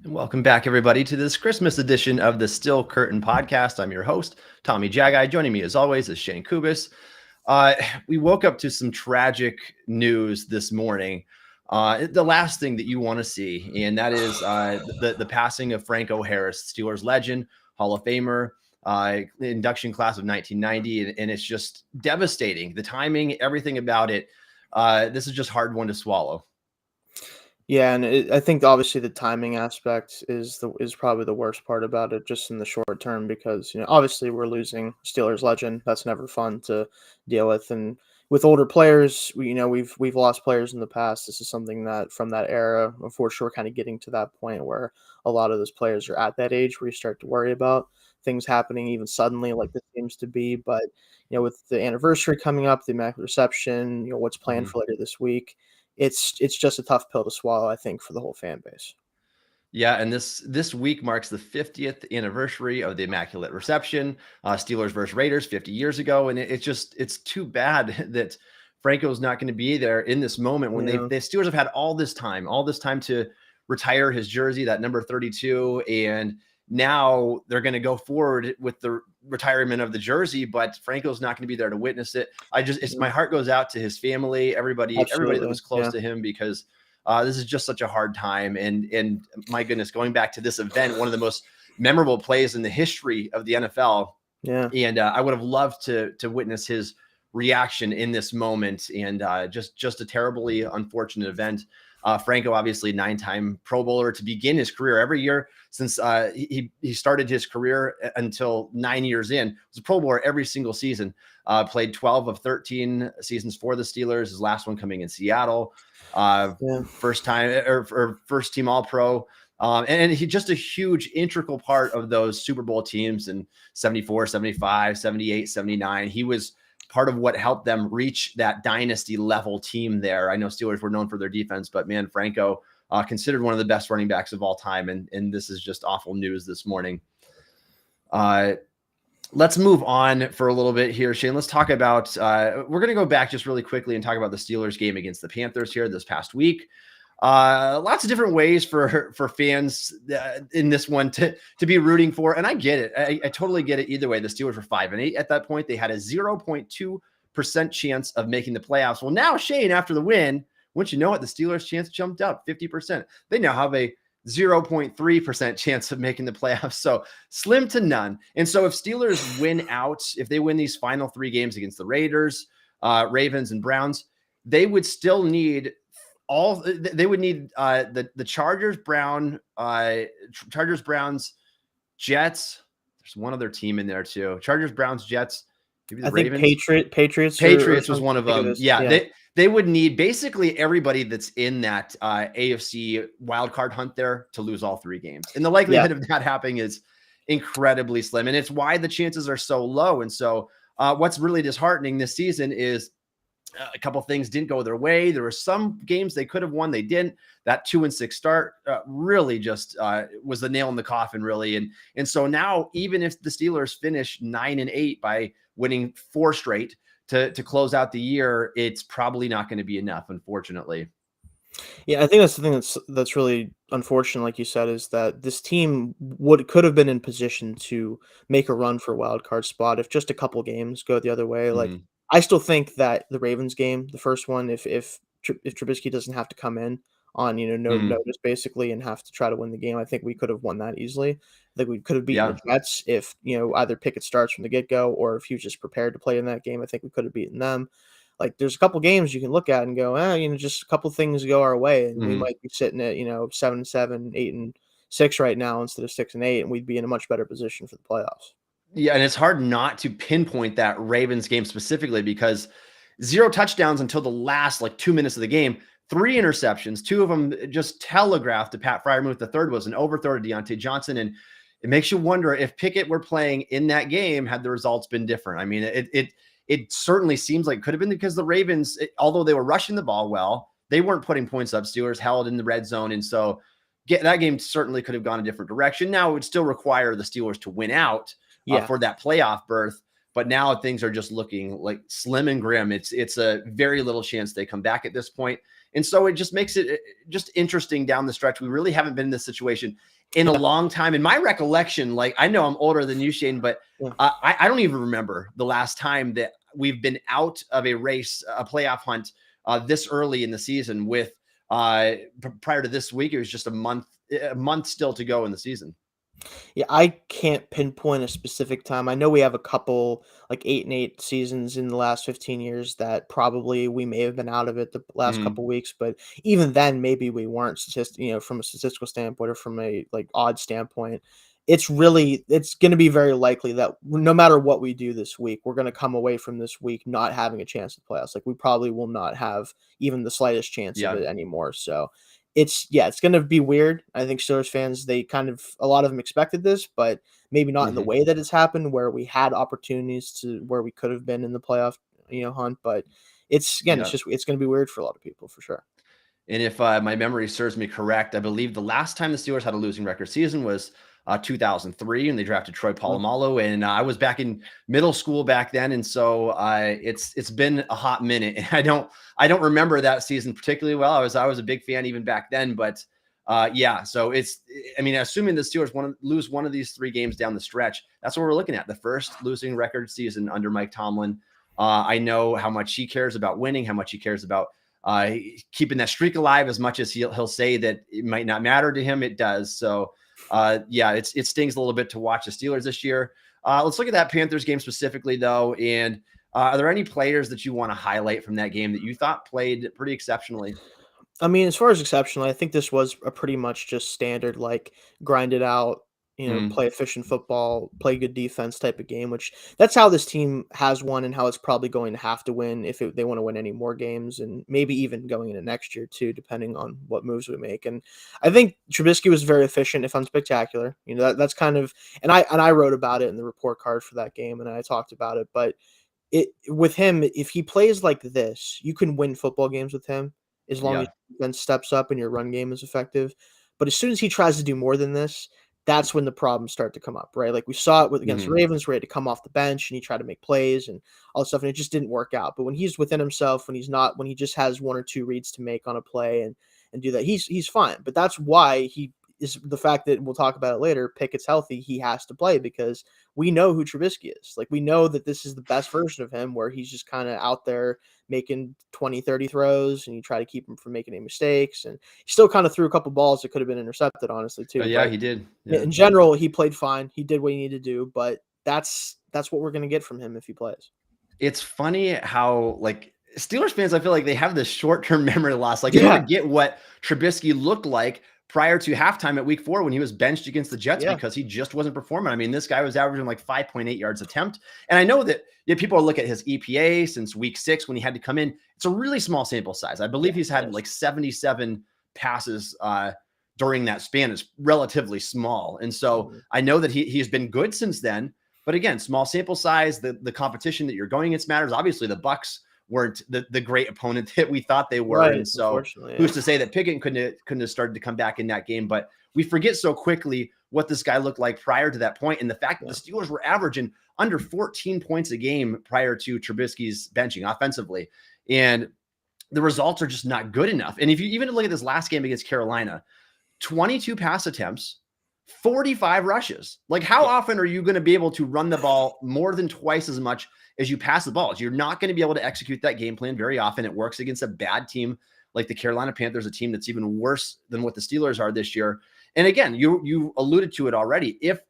Welcome back, everybody, to this Christmas edition of the Still Curtain podcast. I'm your host, Tommy Jaggi. Joining me, as always, is Shayne Kubas. We woke up to some tragic news this morning. The last thing that you want to see, and that is the passing of Franco Harris, Steelers legend, Hall of Famer, induction class of 1990, and it's just devastating. The timing, everything about it. This is just hard one to swallow. Yeah, and I think obviously the timing aspect is probably the worst part about it, just in the short term, because obviously we're losing Steelers legend. That's never fun to deal with, and with older players, we've lost players in the past. This is something that from that era, unfortunately, we're kind of getting to that point where a lot of those players are at that age where you start to worry about things happening even suddenly, like this seems to be. But with the anniversary coming up, the Immaculate Reception, what's planned for later this week. It's just a tough pill to swallow, I think, for the whole fan base. Yeah, and this week marks the 50th anniversary of the Immaculate Reception, Steelers versus Raiders 50 years ago, and it's too bad that Franco's not going to be there in this moment when the Steelers have had all this time to retire his jersey, that number 32, and now they're going to go forward with the retirement of the jersey, but Franco's not going to be there to witness it. My heart goes out to his family, everybody that was close to him, because this is just such a hard time. And my goodness, going back to this event, one of the most memorable plays in the history of the NFL. Yeah. And I would have loved to witness his reaction in this moment, and just a terribly unfortunate event. Franco, obviously 9-time Pro Bowler to begin his career. Every year since he started his career until 9 years in, was a Pro Bowler every single season. Played 12 of 13 seasons for the Steelers. His last one coming in Seattle. First team All-Pro. And he just a huge integral part of those Super Bowl teams in 74, 75, 78, 79. He was part of what helped them reach that dynasty level team there. I know Steelers were known for their defense, but man, Franco considered one of the best running backs of all time. And this is just awful news this morning. Let's move on for a little bit here, Shayne. Let's talk about, we're going to go back just really quickly and talk about the Steelers game against the Panthers here this past week. Lots of different ways for fans in this one to be rooting for. And I get it. I totally get it either way. The Steelers were 5-8 at that point. They had a 0.2% chance of making the playoffs. Well, now, Shayne, after the win, once you know it, the Steelers' chance jumped up 50%. They now have a 0.3% chance of making the playoffs. So slim to none. And so if Steelers win out, if they win these final 3 games against the Raiders, Ravens, and Browns, they would still need the Chargers, Browns, Jets. There's one other team in there too. Chargers, Browns, Jets. Maybe the Ravens. Patriots was one of them. Yeah. They would need basically everybody that's in that AFC wildcard hunt there to lose all 3 games. And the likelihood of that happening is incredibly slim. And it's why the chances are so low. And so what's really disheartening this season is a couple things didn't go their way. There were some games they could have won, they didn't. That 2-6 start really just was the nail in the coffin, really. And so now, even if the Steelers finish 9-8 by winning 4 straight to close out the year, it's probably not going to be enough, unfortunately. Yeah, I think that's the thing that's really unfortunate, like you said, is that this team could have been in position to make a run for a wild card spot if just a couple games go the other way. Like, I still think that the Ravens game, the first one, if Trubisky doesn't have to come in on no notice basically and have to try to win the game, I think we could have won that easily. I think we could have beaten the Jets if either Pickett starts from the get-go or if he was just prepared to play in that game. I think we could have beaten them. Like, there's a couple games you can look at and go, just a couple things go our way, and we might be sitting at 7-7, 8-6 right now instead of 6-8, and we'd be in a much better position for the playoffs. Yeah, and it's hard not to pinpoint that Ravens game specifically because 0 touchdowns until the last 2 minutes of the game, 3 interceptions, 2 of them just telegraphed to Pat Freiermuth. The third was an overthrow to Deontay Johnson, and it makes you wonder if Pickett were playing in that game had the results been different. I mean, it certainly seems like it could have been because the Ravens, although they were rushing the ball well, they weren't putting points up. Steelers held in the red zone, and so that game certainly could have gone a different direction. Now it would still require the Steelers to win out for that playoff berth. But now things are just looking like slim and grim. It's a very little chance they come back at this point. And so it just makes it just interesting down the stretch. We really haven't been in this situation in a long time. In my recollection, like I know I'm older than you, Shane, but I don't even remember the last time that we've been out of a race, a playoff hunt this early in the season with prior to this week. It was just a month still to go in the season. Yeah, I can't pinpoint a specific time. I know we have a couple like 8-8 seasons in the last 15 years that probably we may have been out of it the last couple weeks, but even then maybe we weren't from a statistical standpoint or from a like odd standpoint. It's going to be very likely that no matter what we do this week, we're going to come away from this week not having a chance at the playoffs. Like we probably will not have even the slightest chance of it anymore. So it's going to be weird. I think Steelers fans, a lot of them expected this, but maybe not in the way that it's happened, where we had opportunities to where we could have been in the playoff, hunt. But it's going to be weird for a lot of people for sure. And if my memory serves me correct, I believe the last time the Steelers had a losing record season was 2003, and they drafted Troy Polamalu, and I was back in middle school back then, and so it's been a hot minute, and I don't remember that season particularly well. I was a big fan even back then, but so assuming the Steelers lose one of these 3 games down the stretch, that's what we're looking at, the first losing record season under Mike Tomlin. I know how much he cares about winning, how much he cares about keeping that streak alive. As much as he'll say that it might not matter to him, it does. So it stings a little bit to watch the Steelers this year. Let's look at that Panthers game specifically, though. And are there any players that you want to highlight from that game that you thought played pretty exceptionally? I mean, as far as exceptional, I think this was a pretty much just standard, like grind it out, play efficient football, play good defense type of game, which that's how this team has won and how it's probably going to have to win if they want to win any more games, and maybe even going into next year too, depending on what moves we make. And I think Trubisky was very efficient, if unspectacular. That's kind of, and I wrote about it in the report card for that game, and I talked about it. But with him, if he plays like this, you can win football games with him as long as your defense steps up and your run game is effective. But as soon as he tries to do more than this, that's when the problems start to come up, right? Like we saw it against the Ravens, where he had to come off the bench and he tried to make plays and all this stuff, and it just didn't work out. But when he's within himself, when he just has 1 or 2 reads to make on a play and do that, he's fine. But that's why he is the fact that we'll talk about it later. Pickett's healthy, he has to play because we know who Trubisky is. Like we know that this is the best version of him, where he's just kind of out there making 20, 30 throws, and you try to keep him from making any mistakes. And he still kind of threw a couple balls that could have been intercepted, honestly, too. But he did. Yeah. In general, he played fine. He did what he needed to do, but that's what we're going to get from him if he plays. It's funny how like Steelers fans, I feel like they have this short-term memory loss. Like they forget what Trubisky looked like prior to halftime at week 4 when he was benched against the Jets because he just wasn't performing. I mean, this guy was averaging like 5.8 yards attempt. And I know that people look at his EPA since week 6 when he had to come in. It's a really small sample size. I believe he's had like 77 passes during that span. It's relatively small. And so I know that he's been good since then. But again, small sample size, the competition that you're going against matters. Obviously, the Bucks weren't the great opponent that we thought they were. Right, and so who's to say that Pickett couldn't have started to come back in that game, but we forget so quickly what this guy looked like prior to that point. And the fact that the Steelers were averaging under 14 points a game prior to Trubisky's benching offensively. And the results are just not good enough. And if you even look at this last game against Carolina, 22 pass attempts, 45 rushes. Like how often are you going to be able to run the ball more than twice as much as you pass the ball? You're not going to be able to execute that game plan very often. It works against a bad team like the Carolina Panthers, a team that's even worse than what the Steelers are this year. And again, you alluded to it already. If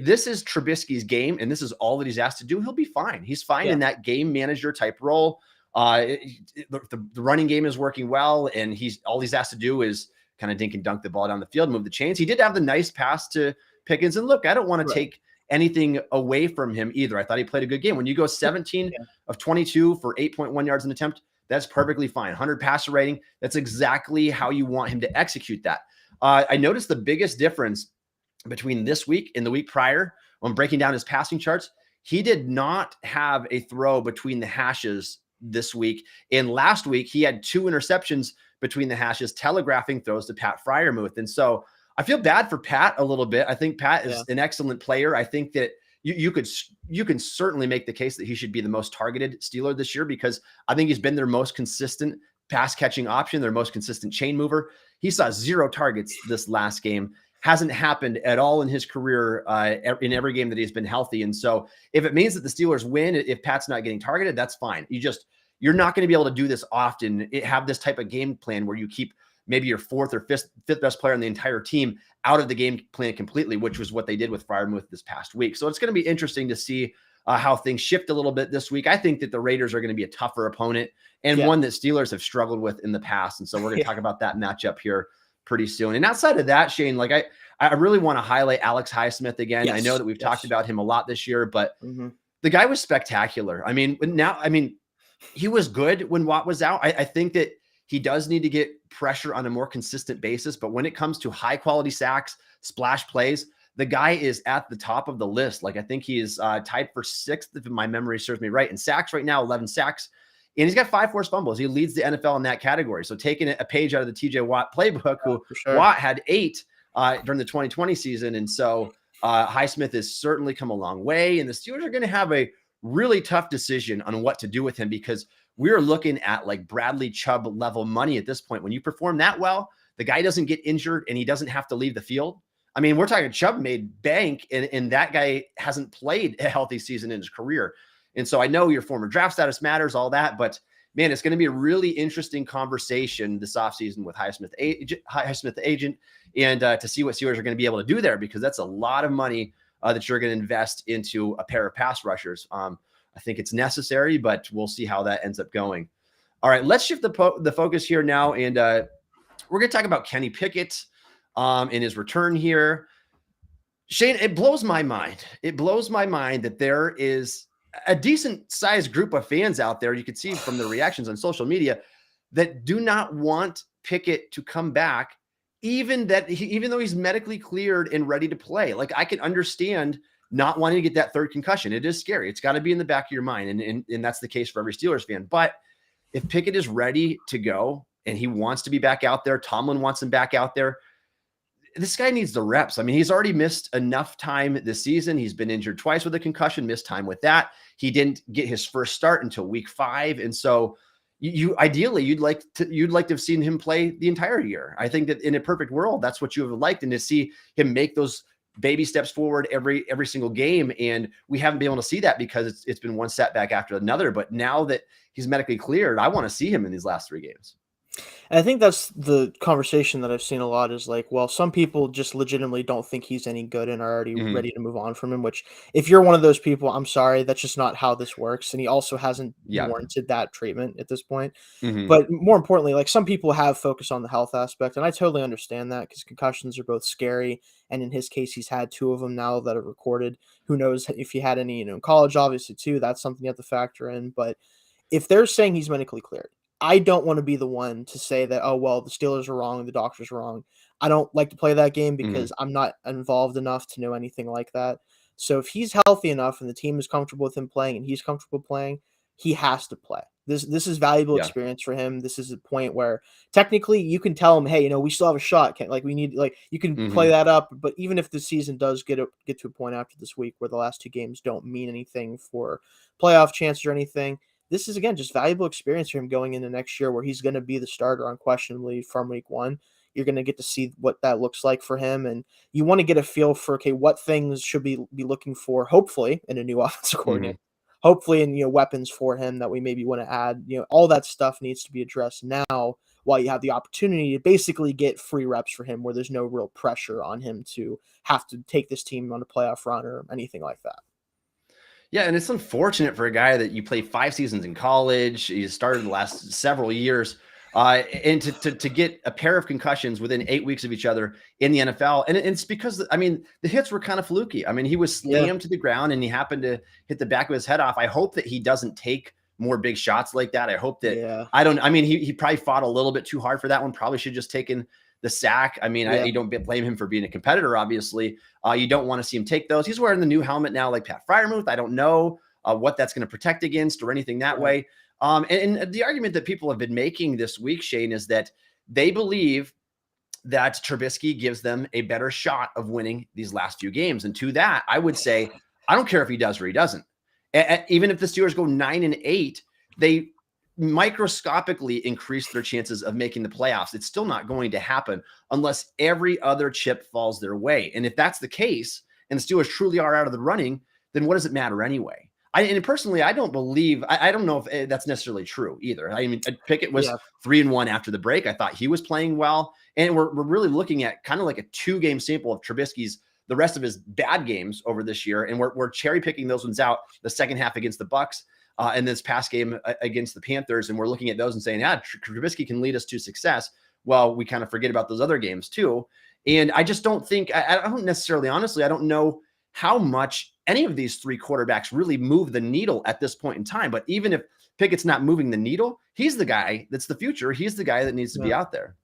this is Trubisky's game and this is all that he's asked to do, he'll be fine. He's fine in that game manager type role. The running game is working well, and all he's asked to do is kind of dink and dunk the ball down the field, move the chains. He did have the nice pass to Pickens. And look, I don't want to take anything away from him either. I thought he played a good game. When you go 17 of 22 for 8.1 yards an attempt, that's perfectly fine. 100 passer rating. That's exactly how you want him to execute that. I noticed the biggest difference between this week and the week prior when breaking down his passing charts. He did not have a throw between the hashes this week. And last week, he had 2 interceptions between the hashes, telegraphing throws to Pat Freiermuth. And so I feel bad for Pat a little bit. I think Pat is an excellent player. I think that you can certainly make the case that he should be the most targeted Steeler this year, because I think he's been their most consistent pass catching option, their most consistent chain mover. He saw 0 targets this last game. hasn't happened at all in his career in every game that he's been healthy. And so if it means that the Steelers win, if Pat's not getting targeted, that's fine. You're not going to be able to do this often. Have this type of game plan where you keep maybe your fourth or fifth best player on the entire team out of the game plan completely, which was what they did with Freiermuth this past week. So it's going to be interesting to see how things shift a little bit this week. I think that the Raiders are going to be a tougher opponent and one that Steelers have struggled with in the past. And so we're going to talk about that matchup here pretty soon. And outside of that, Shane, like I really want to highlight Alex Highsmith again. I know that we've talked about him a lot this year, but the guy was spectacular. I mean, he was good when Watt was out. I think that he does need to get pressure on a more consistent basis, but when it comes to high quality sacks, splash plays, the guy is at the top of the list. Like I think he is tied for 6th, if my memory serves me right, in sacks right now, 11 sacks. And he's got 5 forced fumbles. He leads the NFL in that category. So taking a page out of the TJ Watt playbook, Watt had 8 during the 2020 season. And so Highsmith has certainly come a long way. And the Steelers are going to have a really tough decision on what to do with him, because we're looking at like Bradley Chubb level money at this point. When you perform that well, the guy doesn't get injured and he doesn't have to leave the field. I mean, we're talking Chubb made bank, and that guy hasn't played a healthy season in his career. And so I know your former draft status matters, all that, but man, it's going to be a really interesting conversation this offseason with Highsmith agent, and to see what Steelers are going to be able to do there, because that's a lot of money that you're going to invest into a pair of pass rushers. I think it's necessary, but we'll see how that ends up going. All right, let's shift the focus here now, and we're going to talk about Kenny Pickett in his return here. Shane, it blows my mind. It blows my mind that there is a decent sized group of fans out there, you could see from the reactions on social media, that do not want Pickett to come back, even though he's medically cleared and ready to play. Like, I can understand not wanting to get that 3rd concussion. It is scary. It's got to be in the back of your mind. And that's the case for every Steelers fan. But if Pickett is ready to go and he wants to be back out there, Tomlin wants him back out there, this guy needs the reps. I mean, he's already missed enough time this season. He's been injured twice with a concussion, missed time with that. He didn't get his first start until week 5. And so ideally you'd like to have seen him play the entire year. I think that in a perfect world, that's what you have liked, and to see him make those baby steps forward every single game. And we haven't been able to see that because it's been one setback after another. But now that he's medically cleared, I want to see him in these last 3 games. And I think that's the conversation that I've seen a lot, is like, well, some people just legitimately don't think he's any good and are already ready to move on from him, which, if you're one of those people, I'm sorry, that's just not how this works. And he also hasn't warranted that treatment at this point. But more importantly, like, some people have focused on the health aspect, and I totally understand that, because concussions are both scary. And in his case, he's had 2 of them now that are recorded. Who knows if he had any, in college, obviously, too. That's something you have to factor in. But if they're saying he's medically cleared, I don't want to be the one to say that, oh, well, the Steelers are wrong, the doctor's wrong. I don't like to play that game, because I'm not involved enough to know anything like that. So if he's healthy enough and the team is comfortable with him playing and he's comfortable playing, he has to play. This is valuable experience for him. This is a point where technically you can tell him, hey, we still have a shot. We need, you can play that up. But even if the season does get to a point after this week where the last 2 games don't mean anything for playoff chances or anything, this is, again, just valuable experience for him going into next year, where he's going to be the starter unquestionably from week 1. You're going to get to see what that looks like for him. And you want to get a feel for, okay, what things should be looking for, hopefully, in a new offensive coordinator, hopefully in, weapons for him that we maybe want to add. All that stuff needs to be addressed now, while you have the opportunity to basically get free reps for him, where there's no real pressure on him to have to take this team on a playoff run or anything like that. Yeah, and it's unfortunate for a guy that you played 5 seasons in college. He started the last several years, and to get a pair of concussions within 8 weeks of each other in the NFL. And it's because, the hits were kind of fluky. He was slammed to the ground and he happened to hit the back of his head off. I hope that he doesn't take more big shots like that. I hope that, he probably fought a little bit too hard for that one. Probably should just taken the sack. I don't blame him for being a competitor, obviously. You don't want to see him take those. He's wearing the new helmet now, like Pat Freiermuth. I don't know what that's going to protect against or anything that way. And the argument that people have been making this week, Shane, is that they believe that Trubisky gives them a better shot of winning these last few games. And to that, I would say, I don't care if he does or he doesn't. Even if the Steelers go 9-8, microscopically increase their chances of making the playoffs. It's still not going to happen unless every other chip falls their way. And if that's the case, and the Steelers truly are out of the running, then what does it matter anyway? And personally, I don't believe, I don't know if that's necessarily true either. I mean, Pickett was 3-1 after the break. I thought he was playing well. And we're really looking at kind of like a 2-game sample of Trubisky's, the rest of his bad games over this year. And we're cherry picking those ones out, the second half against the Bucs and this past game against the Panthers. And we're looking at those and saying, Trubisky can lead us to success. Well, we kind of forget about those other games too. And I just don't think, I don't necessarily, honestly, I don't know how much any of these 3 quarterbacks really move the needle at this point in time. But even if Pickett's not moving the needle, he's the guy that's the future. He's the guy that needs to be out there.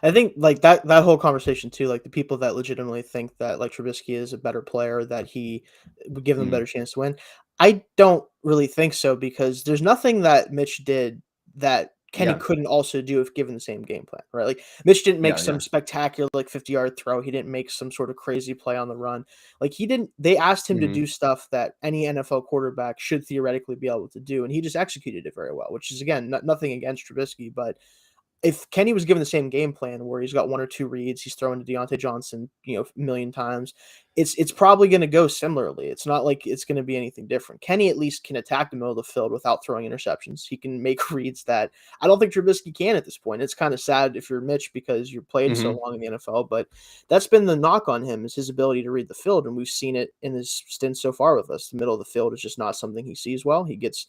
I think like that whole conversation too, like the people that legitimately think that like Trubisky is a better player, that he would give them a better chance to win. I don't really think so, because there's nothing that Mitch did that Kenny couldn't also do if given the same game plan, right? Like Mitch didn't make some spectacular like 50-yard throw. He didn't make some sort of crazy play on the run. Like they asked him to do stuff that any NFL quarterback should theoretically be able to do. And he just executed it very well, which is, again, nothing against Trubisky, but if Kenny was given the same game plan where he's got 1 or 2 reads, he's throwing to Deontay Johnson, a million times, it's probably going to go similarly. It's not like it's going to be anything different. Kenny at least can attack the middle of the field without throwing interceptions. He can make reads that I don't think Trubisky can at this point. It's kind of sad if you're Mitch because you're played so long in the NFL, but that's been the knock on him, is his ability to read the field, and we've seen it in his stint so far with us. The middle of the field is just not something he sees well. He gets,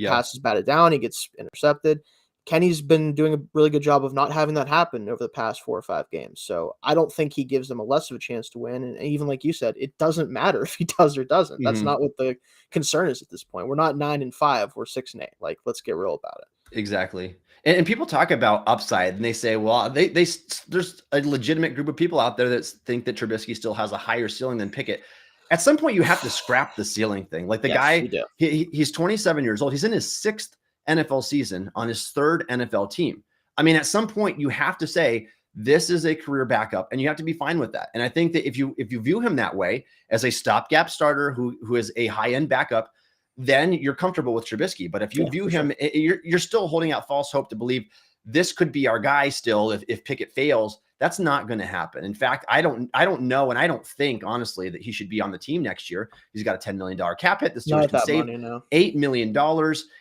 passes batted down, he gets intercepted. Kenny's been doing a really good job of not having that happen over the past 4 or 5 games. So I don't think he gives them a less of a chance to win. And even like you said, it doesn't matter if he does or doesn't. That's not what the concern is at this point. We're not 9-5. We're 6-8. Like, let's get real about it. Exactly. And people talk about upside, and they say, well, there's a legitimate group of people out there that think that Trubisky still has a higher ceiling than Pickett. At some point, you have to scrap the ceiling thing. Like the guy, he's 27 years old. He's in his 6th NFL season on his 3rd NFL team. I mean, at some point you have to say this is a career backup, and you have to be fine with that. And I think that if you view him that way, as a stopgap starter who is a high-end backup, then you're comfortable with Trubisky. But if you view him, you're still holding out false hope to believe this could be our guy still if Pickett fails. That's not going to happen. In fact, I don't know, and I don't think, honestly, that he should be on the team next year. He's got a $10 million cap hit. The Steelers can save $8 million.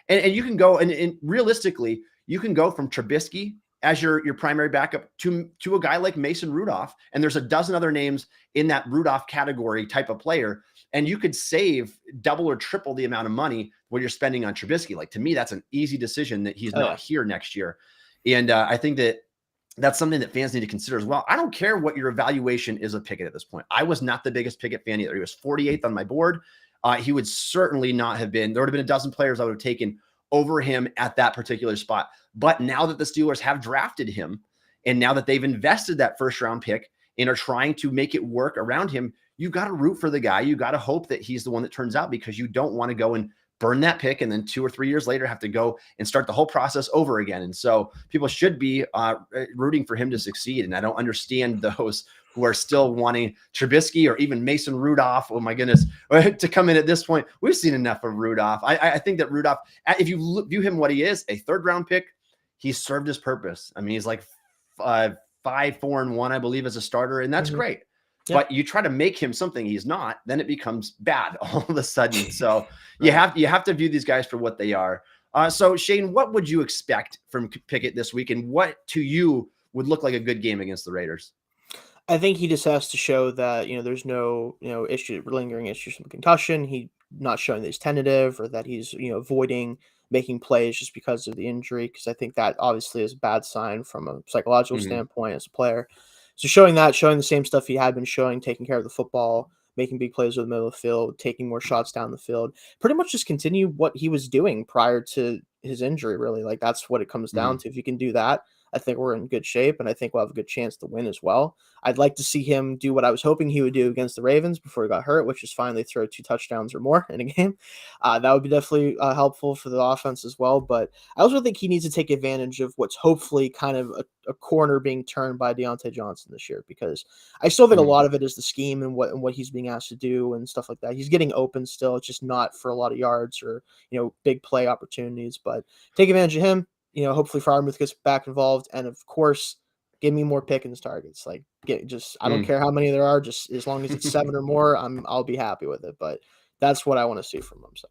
And you can go, and realistically, you can go from Trubisky as your primary backup to a guy like Mason Rudolph. And there's a dozen other names in that Rudolph category type of player. And you could save double or triple the amount of money when you're spending on Trubisky. Like, to me, that's an easy decision that he's not here next year. And I think that's something that fans need to consider as well. I don't care what your evaluation is of Pickett at this point. I was not the biggest Pickett fan either. He was 48th on my board. He would certainly not have been. There would have been a dozen players I would have taken over him at that particular spot. But now that the Steelers have drafted him, and now that they've invested that 1st-round pick and are trying to make it work around him, you got to root for the guy. You got to hope that he's the one that turns out, because you don't want to go and burn that pick and then 2 or 3 years later have to go and start the whole process over again. And so people should be rooting for him to succeed. And I don't understand those who are still wanting Trubisky or even Mason Rudolph, oh my goodness, to come in at this point. We've seen enough of Rudolph. I think that Rudolph, if you view him what he is, a 3rd-round pick, he's served his purpose. I mean, he's like 5-4-1, I believe, as a starter, and that's great. But you try to make him something he's not, then it becomes bad all of a sudden. So you have to view these guys for what they are. So Shane, what would you expect from Pickett this week, and what to you would look like a good game against the Raiders? I think he just has to show that, there's no, lingering issues from concussion. He not showing that he's tentative, or that he's, avoiding making plays just because of the injury. Because I think that obviously is a bad sign from a psychological standpoint as a player. So showing the same stuff he had been showing, taking care of the football, making big plays over the middle of the field, taking more shots down the field, pretty much just continue what he was doing prior to his injury, really. Like, that's what it comes down to. If you can do that, I think we're in good shape, and I think we'll have a good chance to win as well. I'd like to see him do what I was hoping he would do against the Ravens before he got hurt, which is finally throw 2 touchdowns or more in a game. That would be definitely helpful for the offense as well. But I also think he needs to take advantage of what's hopefully kind of a corner being turned by Deontay Johnson this year, because I still think a lot of it is the scheme and what he's being asked to do and stuff like that. He's getting open still. It's just not for a lot of yards or, big play opportunities. But take advantage of him. Hopefully Freiermuth gets back involved, and of course, give me more Pickens targets. Like, I don't care how many there are, just as long as it's 7 or more, I'll be happy with it. But that's what I want to see from him. So.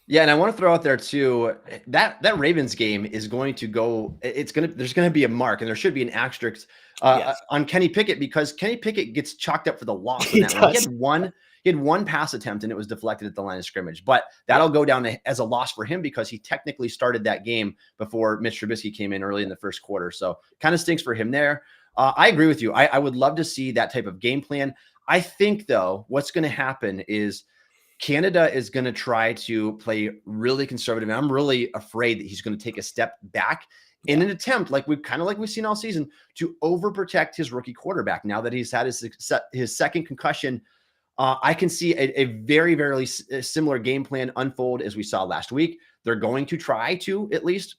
Yeah, and I want to throw out there too that Ravens game is going to go. There's going to be a mark, and there should be an asterisk on Kenny Pickett, because Kenny Pickett gets chalked up for the loss in that one. He had one pass attempt and it was deflected at the line of scrimmage, but that'll go down as a loss for him because he technically started that game before Mitch Trubisky came in early in the first quarter. So kind of stinks for him there. I agree with you. I would love to see that type of game plan. I think though, what's going to happen is Canada is going to try to play really conservative. And I'm really afraid that he's going to take a step back in an attempt, like we've seen all season, to overprotect his rookie quarterback. Now that he's had his second concussion, I can see a very, very similar game plan unfold as we saw last week. They're going to try to at least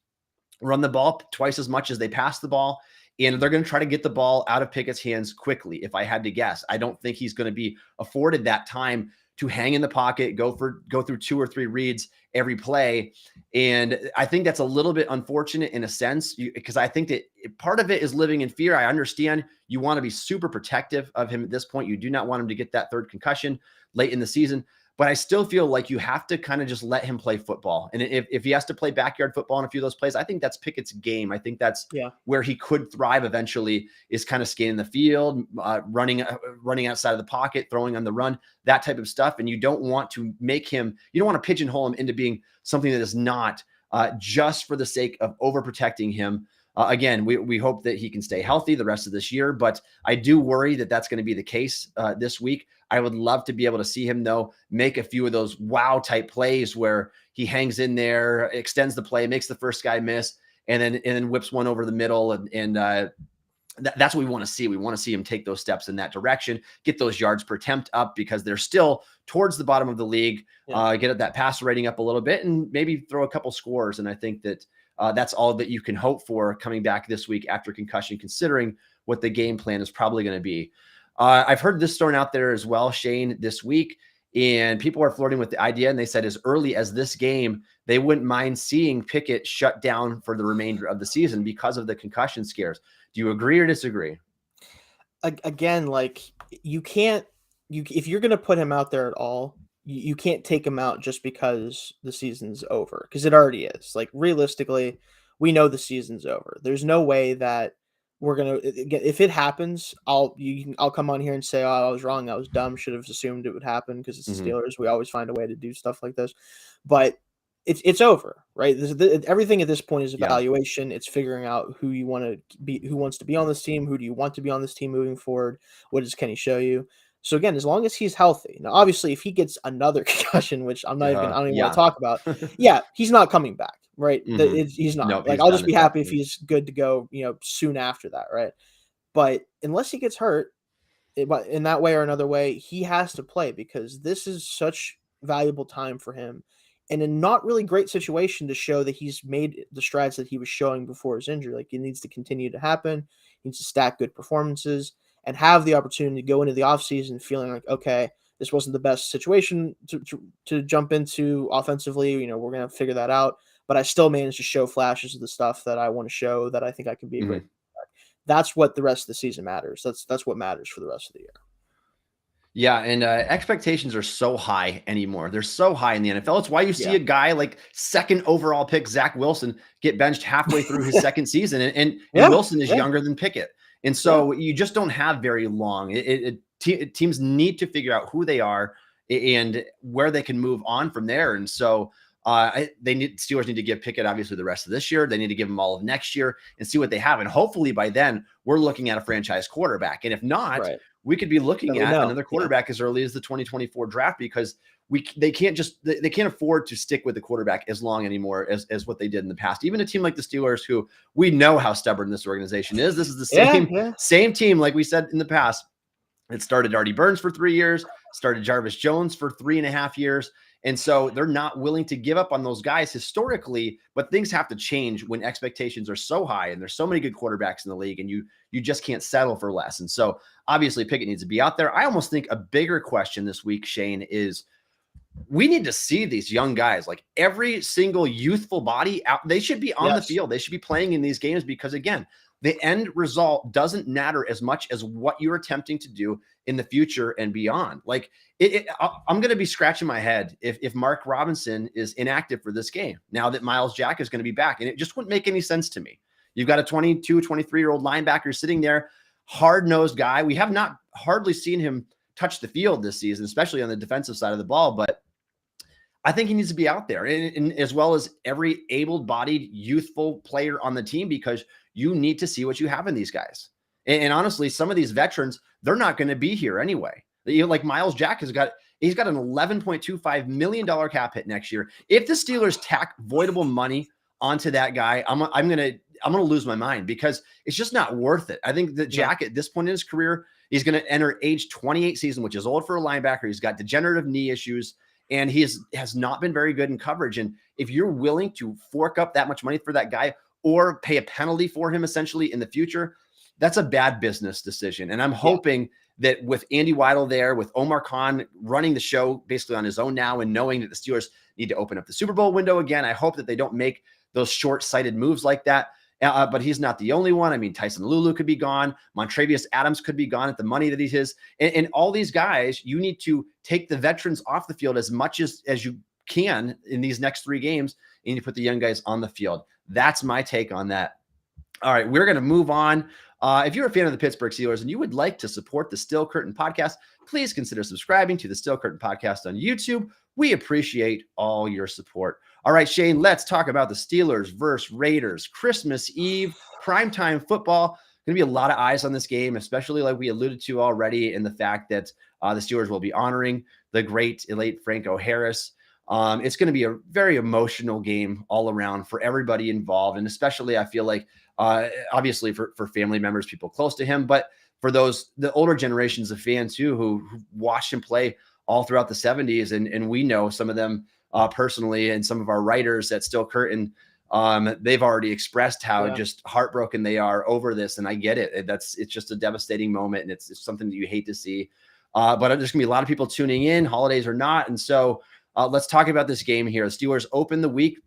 run the ball twice as much as they pass the ball, and they're going to try to get the ball out of Pickett's hands quickly. If I had to guess, I don't think he's going to be afforded that time to hang in the pocket, go through 2 or 3 reads every play. And I think that's a little bit unfortunate in a sense, because I think that part of it is living in fear. I understand you want to be super protective of him at this point. You do not want him to get that 3rd concussion late in the season, but I still feel like you have to kind of just let him play football. And if he has to play backyard football in a few of those plays, I think that's Pickett's game. I think that's where he could thrive eventually, is kind of scanning the field, running outside of the pocket, throwing on the run, that type of stuff. And you don't want to pigeonhole him into being something that is not, just for the sake of overprotecting him. Again, we hope that he can stay healthy the rest of this year, but I do worry that that's going to be the case this week. I would love to be able to see him, though, make a few of those wow type plays where he hangs in there, extends the play, makes the first guy miss, and then whips one over the middle. And that's what we want to see. We want to see him take those steps in that direction, get those yards per attempt up, because they're still towards the bottom of the league, get that passer rating up a little bit, and maybe throw a couple scores. And I think that that's all that you can hope for coming back this week after concussion, considering what the game plan is probably going to be. I've heard this thrown out there as well, Shane, this week, and people are flirting with the idea, and they said as early as this game, they wouldn't mind seeing Pickett shut down for the remainder of the season because of the concussion scares. Do you agree or disagree? Again, like, if you're going to put him out there at all, you can't take him out just because the season's over, because it already is. Like, realistically, we know the season's over. There's no way that we're going to, if it happens, I'll come on here and say, oh, I was wrong. I was dumb. Should have assumed it would happen because it's the Steelers. We always find a way to do stuff like this, but it's over, right? Everything at this point is evaluation. It's figuring out who you want to be, who wants to be on this team. Who do you want to be on this team moving forward? What does Kenny show you? So again, as long as he's healthy. Now, obviously, if he gets another concussion, which I don't even want to talk about, he's not coming back, right? He's not. Nope, I'll just be happy if he's good to go, soon after that, right? But unless he gets hurt, in that way or another way, he has to play, because this is such valuable time for him, and a not really great situation to show that he's made the strides that he was showing before his injury. Like, it needs to continue to happen. He needs to stack good performances and have the opportunity to go into the offseason feeling like, okay, this wasn't the best situation to jump into offensively. We're going to figure that out. But I still managed to show flashes of the stuff that I want to show, that I think I can be a great quarterback. That's what the rest of the season matters. That's what matters for the rest of the year. Yeah, and expectations are so high anymore. They're so high in the NFL. It's why you see a guy like 2nd overall pick Zach Wilson get benched halfway through his second season, and Wilson is younger than Pickett. And so you just don't have very long. Teams need to figure out who they are and where they can move on from there. And so Steelers need to give Pickett obviously the rest of this year. They need to give him all of next year and see what they have. And hopefully by then we're looking at a franchise quarterback. And if not, we could be looking at another quarterback as early as the 2024 draft, because they can't afford to stick with the quarterback as long anymore as what they did in the past. Even a team like the Steelers, who we know how stubborn this organization is. This is the same team, like we said in the past. It started Artie Burns for 3 years, started Jarvis Jones for 3.5 years. And so they're not willing to give up on those guys historically, but things have to change when expectations are so high and there's so many good quarterbacks in the league, and you just can't settle for less. And so obviously Pickett needs to be out there. I almost think a bigger question this week, Shane, is we need to see these young guys, like every single youthful body out. They should be on the field. They should be playing in these games, because again, the end result doesn't matter as much as what you're attempting to do in the future and beyond. Like I'm going to be scratching my head if Mark Robinson is inactive for this game, now that Myles Jack is going to be back. And it just wouldn't make any sense to me. You've got a 22, 23-year-old linebacker sitting there, hard-nosed guy. We have not hardly seen him touch the field this season, especially on the defensive side of the ball. But I think he needs to be out there, and as well as every able-bodied, youthful player on the team, because you need to see what you have in these guys. And honestly, some of these veterans, they're not going to be here anyway. Like Myles Jack he's got an $11.25 million cap hit next year. If the Steelers tack voidable money onto that guy, I'm gonna lose my mind, because it's just not worth it. I think that Jack at this point in his career, he's going to enter age 28 season, which is old for a linebacker. He's got degenerative knee issues, and he has not been very good in coverage. And if you're willing to fork up that much money for that guy, or pay a penalty for him essentially in the future, that's a bad business decision. And I'm hoping that with Andy Weidel there, with Omar Khan running the show basically on his own now, and knowing that the Steelers need to open up the Super Bowl window again, I hope that they don't make those short-sighted moves like that. But he's not the only one. I mean, Tyson Lulu could be gone. Montravius Adams could be gone at the money that he is. And all these guys, you need to take the veterans off the field as much as you can in these next 3 games, and you put the young guys on the field. That's my take on that. All right, we're going to move on. If you're a fan of the Pittsburgh Steelers and you would like to support the Steel Curtain podcast, please consider subscribing to the Steel Curtain podcast on YouTube. We appreciate all your support. All right, Shane, let's talk about the Steelers versus Raiders. Christmas Eve, primetime football. Going to be a lot of eyes on this game, especially like we alluded to already, in the fact that the Steelers will be honoring the great, late Franco Harris. It's going to be a very emotional game all around for everybody involved. And especially, I feel like, obviously for family members, people close to him, but for the older generations of fans too, who watched him play all throughout the 70s. And we know some of them personally, and some of our writers at Steel Curtain, they've already expressed how just heartbroken they are over this. And I get it. It's just a devastating moment, and it's something that you hate to see. But there's gonna be a lot of people tuning in, holidays or not. And so let's talk about this game here. The Steelers open the week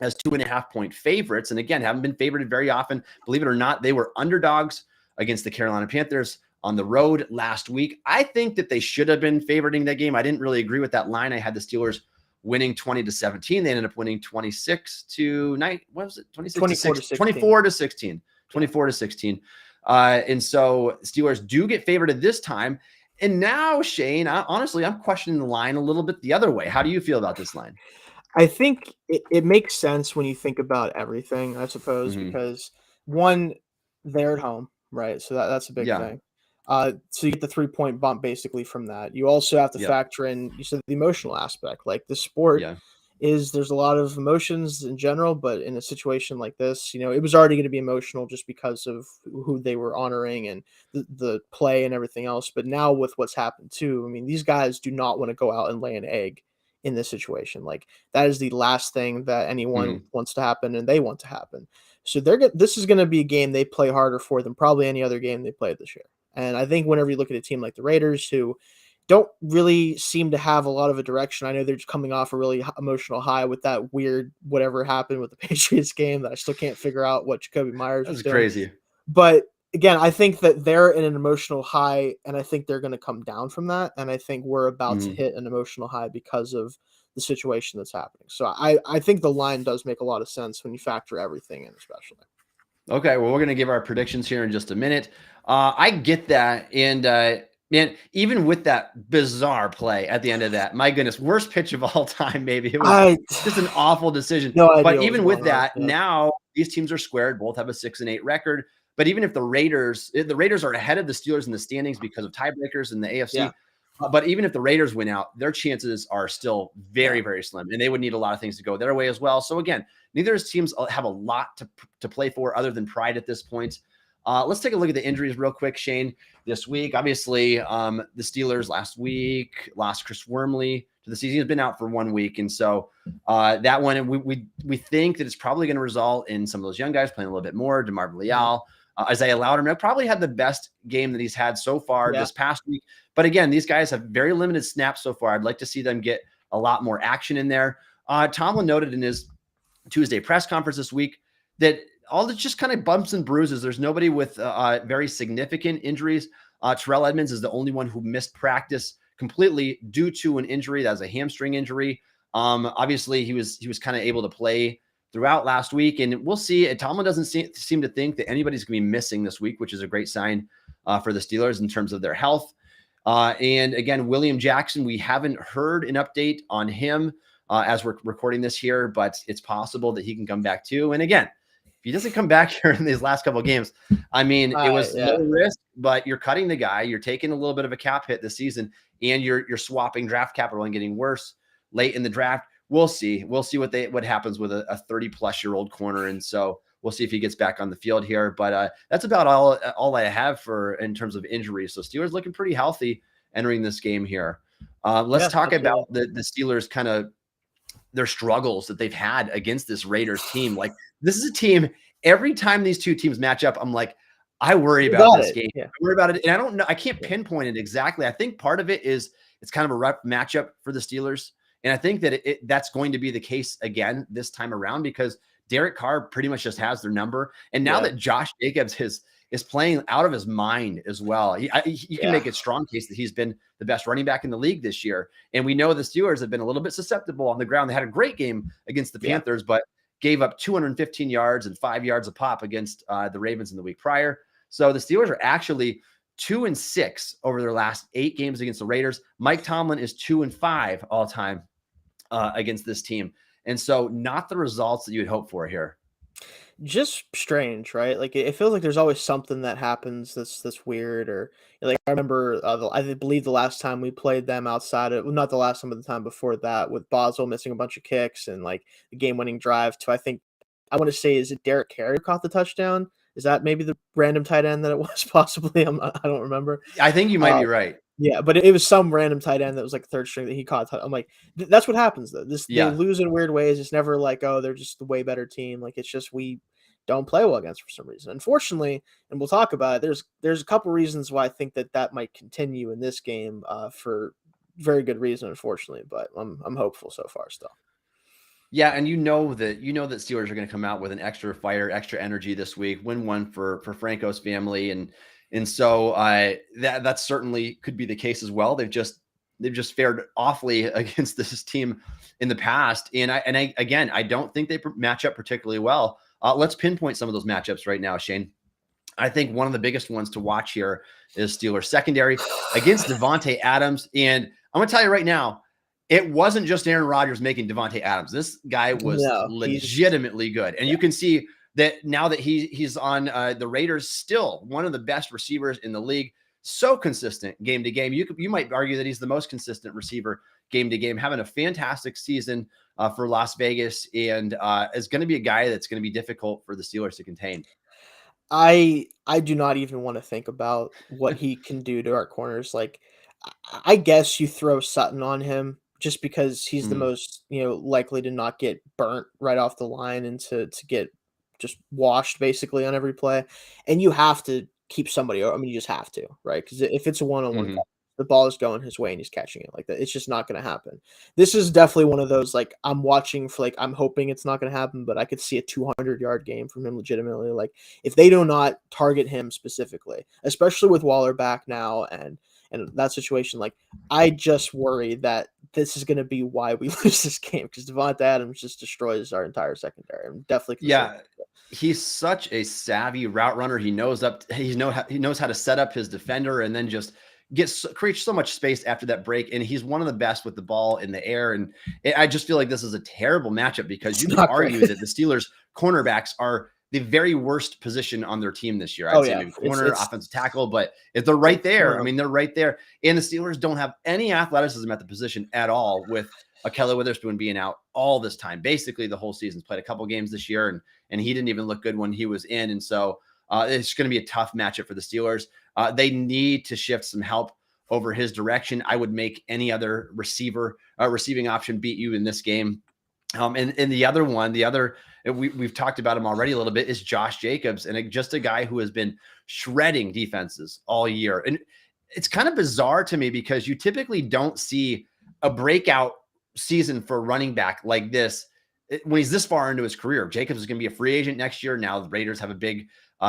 as 2.5-point favorites. And again, haven't been favored very often. Believe it or not, they were underdogs against the Carolina Panthers on the road last week. I think that they should have been favoriting that game. I didn't really agree with that line. I had the Steelers winning 20-17. They ended up winning 24-16. 24-16. And so Steelers do get favored at this time. And now, Shane, honestly, I'm questioning the line a little bit the other way. How do you feel about this line? I think it makes sense when you think about everything, I suppose, because one, they're at home, right? So that's a big thing. So you get the 3-point bump basically from that. You also have to factor in, you said, the emotional aspect. Like, the sport there's a lot of emotions in general, but in a situation like this, it was already going to be emotional just because of who they were honoring and the play and everything else. But now with what's happened too, I mean, these guys do not want to go out and lay an egg in this situation. Like, that is the last thing that anyone wants to happen, and they want to happen. So this is going to be a game they play harder for than probably any other game they played this year. And I think whenever you look at a team like the Raiders, who don't really seem to have a lot of a direction, I know they're just coming off a really emotional high with that weird whatever happened with the Patriots game that I still can't figure out what Jacoby Myers was doing. Crazy. But again, I think that they're in an emotional high, and I think they're going to come down from that. And I think we're about to hit an emotional high because of the situation that's happening. So I think the line does make a lot of sense when you factor everything in, especially. Okay, well, we're going to give our predictions here in just a minute. I get that. And man, even with that bizarre play at the end of that, my goodness, worst pitch of all time, maybe. It was just an awful decision. But even with that, now these teams are squared. Both have a 6-8 record. But even if the Raiders are ahead of the Steelers in the standings because of tiebreakers in the AFC, But even if the Raiders win out, their chances are still very, very slim, and they would need a lot of things to go their way as well. So again, neither of these teams have a lot to play for other than pride at this point. Let's take a look at the injuries real quick, Shane. This week, obviously, the Steelers last week lost Chris Wormley to the season. He's been out for 1 week, and so that one, we think that it's probably going to result in some of those young guys playing a little bit more. DeMarvin Leal, Isaiah Loudermilk probably had the best game that he's had so far this past week. But again, these guys have very limited snaps so far. I'd like to see them get a lot more action in there. Tomlin noted in his Tuesday press conference this week that all the just kind of bumps and bruises. There's nobody with very significant injuries. Terrell Edmonds is the only one who missed practice completely due to an injury. That was a hamstring injury. Obviously, he was kind of able to play throughout last week, and we'll see. Tomlin doesn't seem to think that anybody's going to be missing this week, which is a great sign for the Steelers in terms of their health. And again, William Jackson, we haven't heard an update on him as we're recording this here, but it's possible that he can come back too. And again, if he doesn't come back here in these last couple of games, I mean, it was low risk, but you're cutting the guy, you're taking a little bit of a cap hit this season, and you're swapping draft capital and getting worse late in the draft. We'll see. We'll see what happens with a 30-plus-year-old corner, and so we'll see if he gets back on the field here. But that's about all I have in terms of injuries. So Steelers looking pretty healthy entering this game here. Let's talk about the Steelers kind of their struggles that they've had against this Raiders team. Like, this is a team, every time these two teams match up, I'm like, I worry about this game. I worry about it. And I don't know. I can't pinpoint it exactly. I think part of it is it's kind of a rough matchup for the Steelers. And I think that that's going to be the case again this time around because Derek Carr pretty much just has their number. And now that Josh Jacobs is playing out of his mind as well, you can make a strong case that he's been the best running back in the league this year. And we know the Steelers have been a little bit susceptible on the ground. They had a great game against the Panthers, but gave up 215 yards and 5 yards a pop against the Ravens in the week prior. So the Steelers are actually 2-6 over their last 8 games against the Raiders. Mike Tomlin is 2-5 all time against this team. And so not the results that you would hope for here. Just strange, right? Like it feels like there's always something that happens that's weird, or like I remember I believe the last time we played them outside of, well, not the last time, but the time before that, with Boswell missing a bunch of kicks and like the game-winning drive to, I want to say, is it Derek Carr who caught the touchdown? Is that maybe the random tight end that it was possibly? I don't remember. I think you might be right. Yeah, but it was some random tight end that was like third string that he caught. I'm like, that's what happens though. They lose in weird ways. It's never like, oh, they're just the way better team. Like, it's just we don't play well against for some reason. Unfortunately, and we'll talk about it, there's a couple reasons why I think that might continue in this game for very good reason, unfortunately. But I'm hopeful so far still. Yeah, and you know that Steelers are going to come out with an extra fire, extra energy this week, win one for Franco's family, and so that certainly could be the case as well. They've just fared awfully against this team in the past, and I don't think they match up particularly well. Let's pinpoint some of those matchups right now, Shane. I think one of the biggest ones to watch here is Steelers secondary against Davante Adams, and I'm going to tell you right now, it wasn't just Aaron Rodgers making Davante Adams. This guy was legitimately good. And you can see that now that he's on the Raiders, still one of the best receivers in the league. So consistent game to game. You might argue that he's the most consistent receiver game to game, having a fantastic season for Las Vegas, and is going to be a guy that's going to be difficult for the Steelers to contain. I do not even want to think about what he can do to our corners. Like, I guess you throw Sutton on him, just because he's the most, likely to not get burnt right off the line and to get just washed basically on every play. And you have to keep somebody. I mean, you just have to, right? Because if it's a one-on-one, the ball is going his way and he's catching it like that. It's just not going to happen. This is definitely one of those, like, I'm watching for, like, I'm hoping it's not going to happen, but I could see a 200-yard game from him legitimately. Like, if they do not target him specifically, especially with Waller back now and that situation, like, I just worry that this is going to be why we lose this game, because Davante Adams just destroys our entire secondary. I'm definitely he's such a savvy route runner. He knows how to set up his defender and then just creates so much space after that break. And he's one of the best with the ball in the air. And I just feel like this is a terrible matchup because you can argue that the Steelers cornerbacks the very worst position on their team this year. Oh, I'd say yeah. maybe corner, It's offensive tackle, but if they're right there, I yeah. mean, they're right there. And the Steelers don't have any athleticism at the position at all, with Kelly Witherspoon being out all this time. Basically, the whole season's played a couple games this year, and he didn't even look good when he was in. And so it's going to be a tough matchup for the Steelers. They need to shift some help over his direction. I would make any other receiving option beat you in this game. And the other one, we've talked about him already a little bit, is Josh Jacobs, and just a guy who has been shredding defenses all year. And it's kind of bizarre to me because you typically don't see a breakout season for a running back like this when he's this far into his career. Jacobs is going to be a free agent next year. Now the Raiders have a big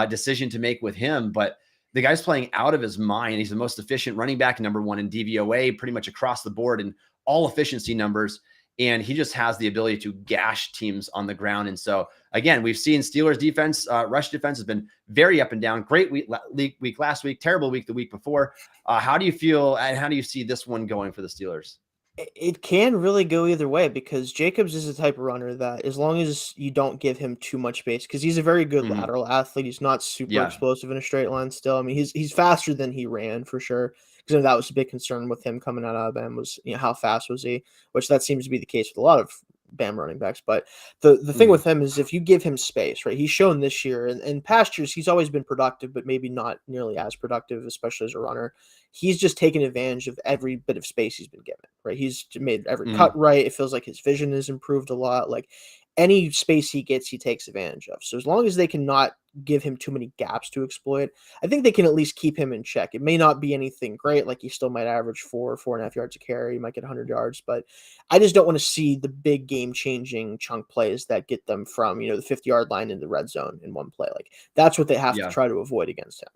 decision to make with him, but the guy's playing out of his mind. He's the most efficient running back, #1 in DVOA, pretty much across the board in all efficiency numbers. And he just has the ability to gash teams on the ground. And so, again, we've seen Steelers defense, rush defense has been very up and down. Great week last week, terrible week the week before. How do you feel, and how do you see this one going for the Steelers? It can really go either way because Jacobs is the type of runner that, as long as you don't give him too much space, because he's a very good lateral athlete. He's not super explosive in a straight line still. I mean, he's faster than he ran for sure. Because that was a big concern with him coming out of Alabama was, how fast was he? Which that seems to be the case with a lot of Bama running backs. But the thing with him is if you give him space, right? He's shown this year and in past years he's always been productive, but maybe not nearly as productive, especially as a runner. He's just taken advantage of every bit of space he's been given, right? He's made every cut right. It feels like his vision has improved a lot. Like any space he gets, he takes advantage of. So as long as they cannot give him too many gaps to exploit, I think they can at least keep him in check. It may not be anything great, like he still might average 4.5 yards a carry, he might get 100 yards, but I just don't want to see the big game-changing chunk plays that get them from, the 50-yard line into the red zone in one play. Like that's what they have to try to avoid against him.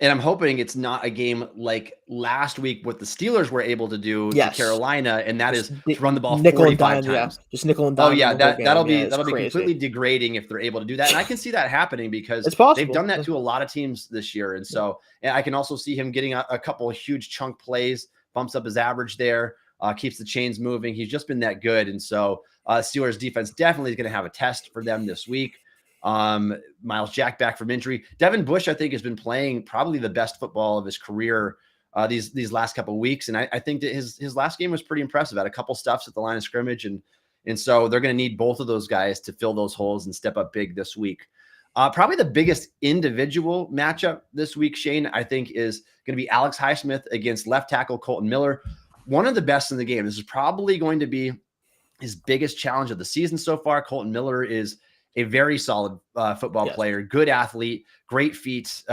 And I'm hoping it's not a game like last week what the Steelers were able to do to Carolina, and that is to run the ball 45 times. Just nickel and dime. Oh yeah, that'll be completely degrading if they're able to do that. And I can see that happening because they've done that to a lot of teams this year. And so and I can also see him getting a couple of huge chunk plays, bumps up his average there, keeps the chains moving. He's just been that good. And so Steelers defense definitely is going to have a test for them this week. Miles Jack back from injury. Devin Bush, I think, has been playing probably the best football of his career these last couple of weeks. And I think that his last game was pretty impressive. Had a couple stuffs at the line of scrimmage. And so they're going to need both of those guys to fill those holes and step up big this week. Probably the biggest individual matchup this week, Shane, I think, is going to be Alex Highsmith against left tackle Colton Miller. One of the best in the game. This is probably going to be his biggest challenge of the season so far. Colton Miller is a very solid football player, good athlete, great feet,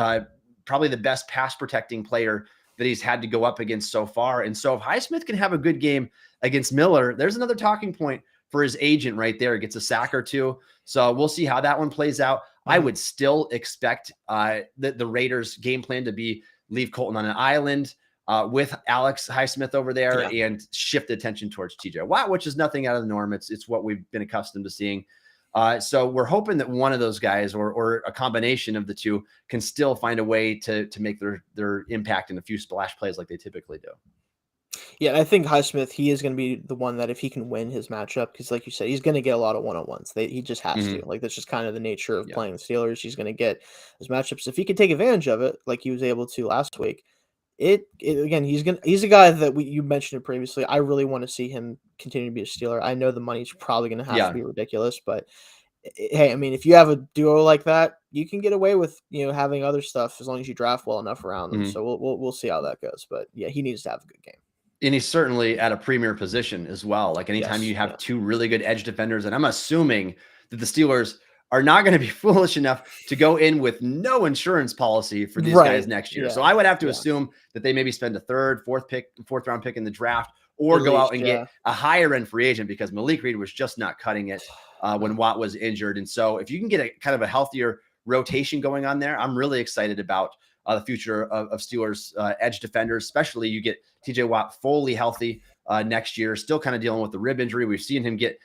probably the best pass protecting player that he's had to go up against so far. And so if Highsmith can have a good game against Miller, there's another talking point for his agent right there. Gets a sack or two. So we'll see how that one plays out. I would still expect the Raiders game plan to be leave Colton on an island with Alex Highsmith over there and shift the attention towards TJ Watt, which is nothing out of the norm. It's what we've been accustomed to seeing. So we're hoping that one of those guys or a combination of the two can still find a way to make their impact in a few splash plays like they typically do. Yeah, I think Highsmith, he is going to be the one that if he can win his matchup, because like you said, he's going to get a lot of one-on-ones. He just has to. Like that's just kind of the nature of playing the Steelers. He's going to get his matchups. If he can take advantage of it, like he was able to last week, again, he's a guy that you mentioned it previously. I really want to see him continue to be a Steeler. I know the money's probably going to have to be ridiculous, but hey, I mean, if you have a duo like that, you can get away with having other stuff as long as you draft well enough around them. So we'll see how that goes. But yeah, he needs to have a good game. And he's certainly at a premier position as well. Like anytime you have two really good edge defenders, and I'm assuming that the Steelers are not going to be foolish enough to go in with no insurance policy for these guys next year. So I would have to assume that they maybe spend a fourth round pick in the draft, or go out and get a higher end free agent, because Malik Reed was just not cutting it when Watt was injured. And so if you can get a kind of a healthier rotation going on there, I'm really excited about the future of Steelers edge defenders, especially you get TJ Watt fully healthy next year, still kind of dealing with the rib injury. We've seen him get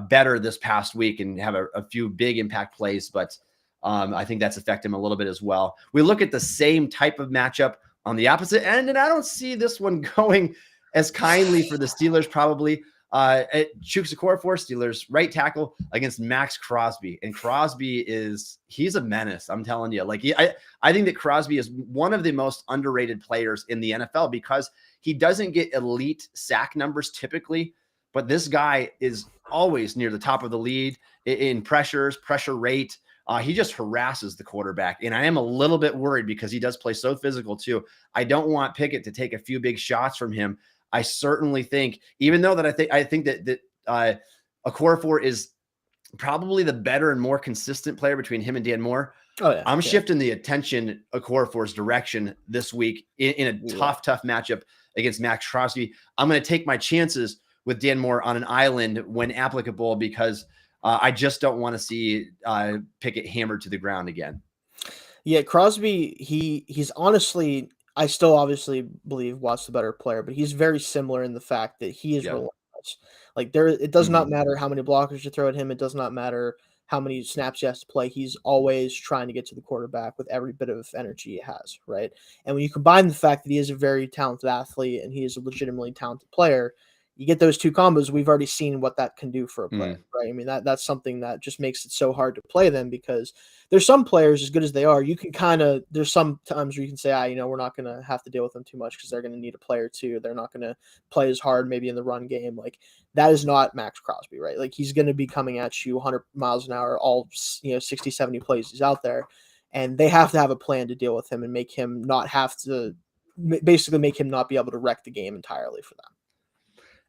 better this past week and have a few big impact plays, but I think that's affected him a little bit as well. We look at the same type of matchup on the opposite end, and I don't see this one going as kindly for the Steelers probably. Chuks Okorafor, Steelers right tackle against Max Crosby. And Crosby he's a menace. I'm telling you, like, I think that Crosby is one of the most underrated players in the NFL because he doesn't get elite sack numbers typically, but this guy is always near the top of the lead in pressure rate. He just harasses the quarterback. And I am a little bit worried because he does play so physical too. I don't want Pickett to take a few big shots from him. I certainly think, even though that I think that Okorafor is probably the better and more consistent player between him and Dan Moore. Oh, yeah. I'm shifting the attention Okorafor's direction this week in a tough matchup against Max Crosby. I'm going to take my chances with Dan Moore on an island when applicable because I just don't want to see Pickett hammered to the ground again. Yeah, Crosby, he's honestly, I still obviously believe Watt's the better player, but he's very similar in the fact that he is relentless. Like it does not matter how many blockers you throw at him. It does not matter how many snaps he has to play. He's always trying to get to the quarterback with every bit of energy he has, right? And when you combine the fact that he is a very talented athlete and he is a legitimately talented player, you get those two combos. We've already seen what that can do for a player, right? I mean, that's something that just makes it so hard to play them because there's some players, as good as they are, you can there's some times where you can say, we're not going to have to deal with them too much because they're going to need a player too. They're not going to play as hard maybe in the run game. Like that is not Max Crosby, right? Like he's going to be coming at you 100 miles an hour, all 60, 70 plays he's out there. And they have to have a plan to deal with him and make him not have to basically make him not be able to wreck the game entirely for them.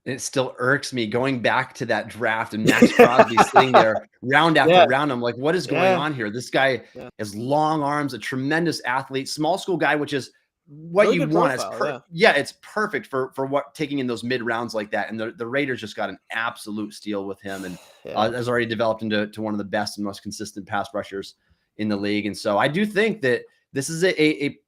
And it still irks me going back to that draft and Max Crosby sitting there round after round. I'm like, what is going on here? This guy has long arms, a tremendous athlete, small school guy, which is what really you want. Profile, it's perfect for what taking in those mid rounds like that. And the Raiders just got an absolute steal with him and has already developed into one of the best and most consistent pass rushers in the league. And so I do think that this is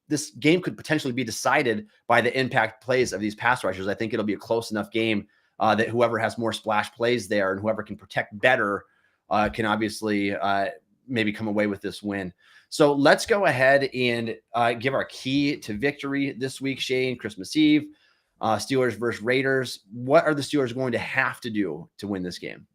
this game could potentially be decided by the impact plays of these pass rushers. I think it'll be a close enough game that whoever has more splash plays there and whoever can protect better can obviously maybe come away with this win. So let's go ahead and give our key to victory this week, Shane. Christmas Eve, Steelers versus Raiders. What are the Steelers going to have to do to win this game?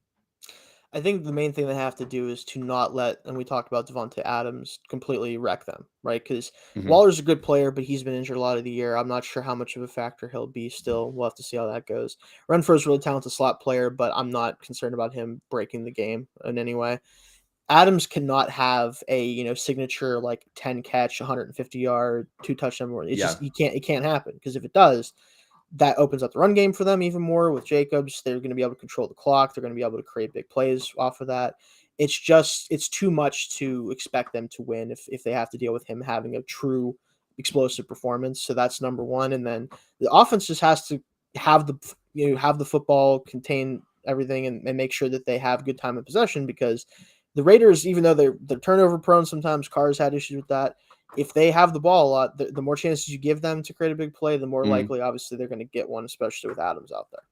I think the main thing they have to do is to not let, and we talked about Davante Adams, completely wreck them, right? Because Waller's a good player, but he's been injured a lot of the year. I'm not sure how much of a factor he'll be still. We'll have to see how that goes. Renfro's a really talented slot player, but I'm not concerned about him breaking the game in any way. Adams cannot have a signature like 10 catch, 150-yard, 2 touchdown. It can't happen because if it does, that opens up the run game for them even more with Jacobs. They're going to be able to control the clock. They're going to be able to create big plays off of that. It's too much to expect them to win if they have to deal with him having a true explosive performance. So that's number one. And then the offense just has to have the football, contain everything, and make sure that they have good time of possession because the Raiders, even though they're turnover prone sometimes, Carr's had issues with that. If they have the ball a lot, the more chances you give them to create a big play, the more likely, obviously, they're going to get one, especially with Adams out there.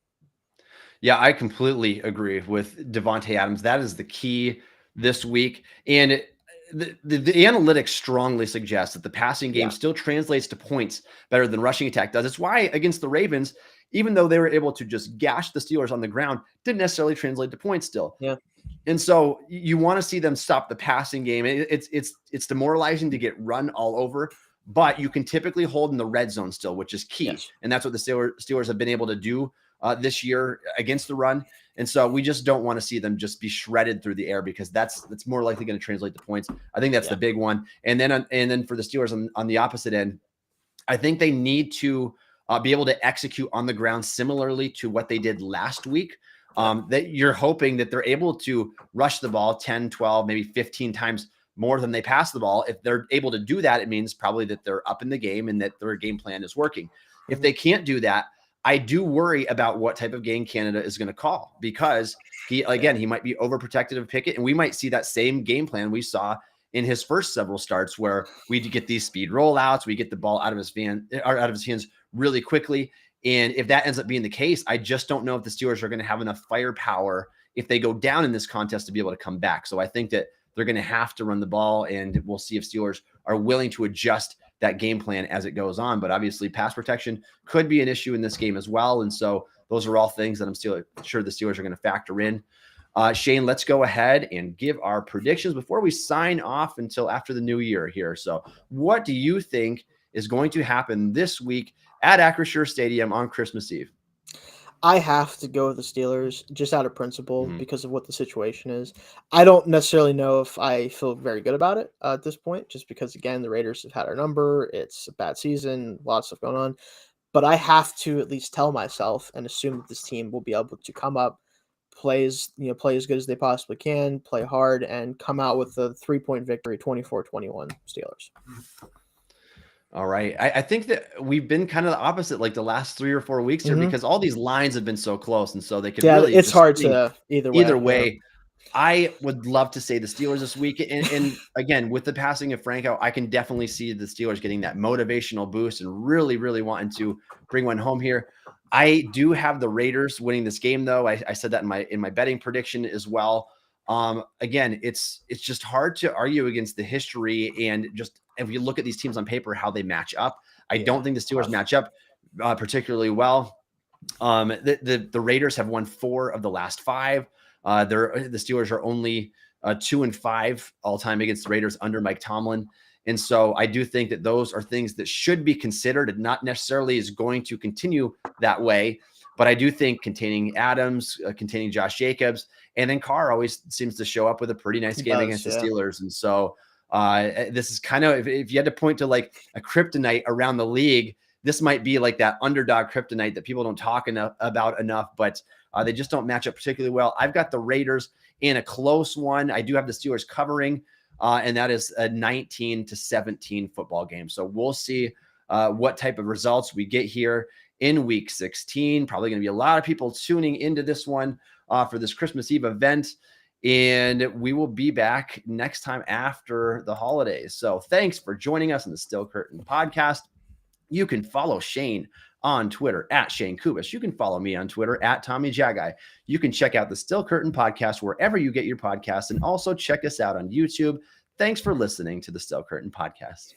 Yeah, I completely agree with Davante Adams. That is the key this week. And the analytics strongly suggest that the passing game still translates to points better than rushing attack does. It's why against the Ravens, even though they were able to just gash the Steelers on the ground, didn't necessarily translate to points still. Yeah. And so you want to see them stop the passing game. It's demoralizing to get run all over, but you can typically hold in the red zone still, which is key. Yes. And that's what the Steelers have been able to do this year against the run. And so we just don't want to see them just be shredded through the air because that's more likely going to translate to points. I think that's the big one. And then for the Steelers on the opposite end, I think they need to be able to execute on the ground similarly to what they did last week. That you're hoping that they're able to rush the ball 10, 12, maybe 15 times more than they pass the ball. If they're able to do that, it means probably that they're up in the game and that their game plan is working. If they can't do that, I do worry about what type of game Canada is going to call because he might be overprotective of Pickett, and we might see that same game plan we saw in his first several starts where we get these speed rollouts, we get the ball out of his hands really quickly. And if that ends up being the case, I just don't know if the Steelers are going to have enough firepower if they go down in this contest to be able to come back. So I think that they're going to have to run the ball, and we'll see if Steelers are willing to adjust that game plan as it goes on. But obviously pass protection could be an issue in this game as well. And so those are all things that I'm still sure the Steelers are going to factor in. Shayne, let's go ahead and give our predictions before we sign off until after the new year here. So what do you think is going to happen this week at Acrisure Stadium on Christmas Eve? I have to go with the Steelers just out of principle because of what the situation is. I don't necessarily know if I feel very good about it at this point, just because, again, the Raiders have had our number. It's a bad season, a lot of stuff going on. But I have to at least tell myself and assume that this team will be able to come up, play as good as they possibly can, play hard, and come out with a 3-point victory, 24-21 Steelers. All right. I think that we've been kind of the opposite like the last 3 or 4 weeks here because all these lines have been so close. And so they could really it's hard swing to either way. Yeah. I would love to say the Steelers this week. And again, with the passing of Franco, I can definitely see the Steelers getting that motivational boost and really, really wanting to bring one home here. I do have the Raiders winning this game, though. I said that in my betting prediction as well. Again, it's just hard to argue against the history and just if you look at these teams on paper, how they match up. I don't think the Steelers match up particularly well. The Raiders have won 4 of the last 5. The Steelers are only 2-5 all time against the Raiders under Mike Tomlin. And so I do think that those are things that should be considered and not necessarily is going to continue that way. But I do think containing Adams, containing Josh Jacobs, and then Carr always seems to show up with a pretty nice game against the Steelers. And so this is kind of, if you had to point to like a kryptonite around the league, this might be like that underdog kryptonite that people don't talk about enough, but they just don't match up particularly well. I've got the Raiders in a close one. I do have the Steelers covering, and that is a 19-17 football game. So we'll see what type of results we get here in week 16. Probably going to be a lot of people tuning into this one for this Christmas Eve event. And we will be back next time after the holidays. So thanks for joining us on the Still Curtain podcast. You can follow Shayne on Twitter at Shayne Kubas. You can follow me on Twitter at Tommy Jaggi. You can check out the Still Curtain podcast wherever you get your podcasts and also check us out on YouTube. Thanks for listening to the Still Curtain podcast.